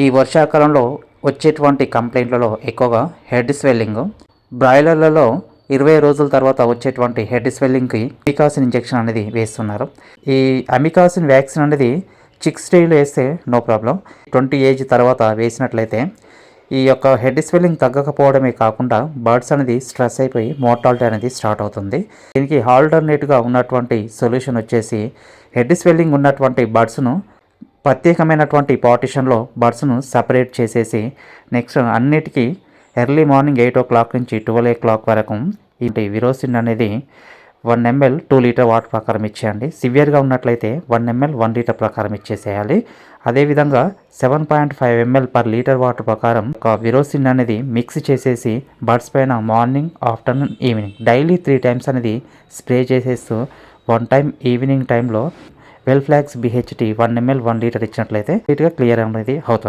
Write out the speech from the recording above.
ఈ వర్షాకాలంలో వచ్చేటువంటి కంప్లైంట్లలో ఎక్కువగా హెడ్ స్వెల్లింగ్, బ్రాయిలర్లలో 20 రోజుల తర్వాత వచ్చేటువంటి హెడ్ స్వెల్లింగ్కి అమికాసిన్ ఇంజెక్షన్ అనేది వేస్తున్నారు. ఈ అమికాసిన్ వ్యాక్సిన్ అనేది చిక్ స్టేజ్లో వేస్తే నో ప్రాబ్లం. 20 ఏజ్ తర్వాత వేసినట్లయితే ఈ యొక్క హెడ్ స్వెల్లింగ్ తగ్గకపోవడమే కాకుండా బర్డ్స్ అనేది స్ట్రెస్ అయిపోయి మోర్టాలిటీ అనేది స్టార్ట్ అవుతుంది. దీనికి ఆల్టర్నేట్గా ఉన్నటువంటి సొల్యూషన్ వచ్చేసి హెడ్ స్వెల్లింగ్ ఉన్నటువంటి బర్డ్స్ను ప్రత్యేకమైనటువంటి పార్టిషన్లో బర్డ్స్ను సపరేట్ చేసేసి నెక్స్ట్ అన్నిటికీ ఎర్లీ మార్నింగ్ 8 o'clock నుంచి 12 o'clock వరకు ఈ విరోసిన్ అనేది 1 ml 2 లీటర్ వాటర్ ప్రకారం ఇచ్చేయండి. సివియర్గా ఉన్నట్లయితే 1 ml 1 లీటర్ ప్రకారం ఇచ్చేసేయాలి. అదేవిధంగా 7.5 ml పర్ లీటర్ వాటర్ ప్రకారం ఒక విరోసిన్ అనేది మిక్స్ చేసేసి బర్డ్స్ పైన morning, afternoon, evening daily 3 times అనేది స్ప్రే చేసేస్తూ 1 time ఈవినింగ్ టైంలో వెల్ఫ్లాక్స్ BHT 1 ml 1 లీటర్ ఇచ్చినట్లయితే క్లియర్ అనేది అవుతుంది.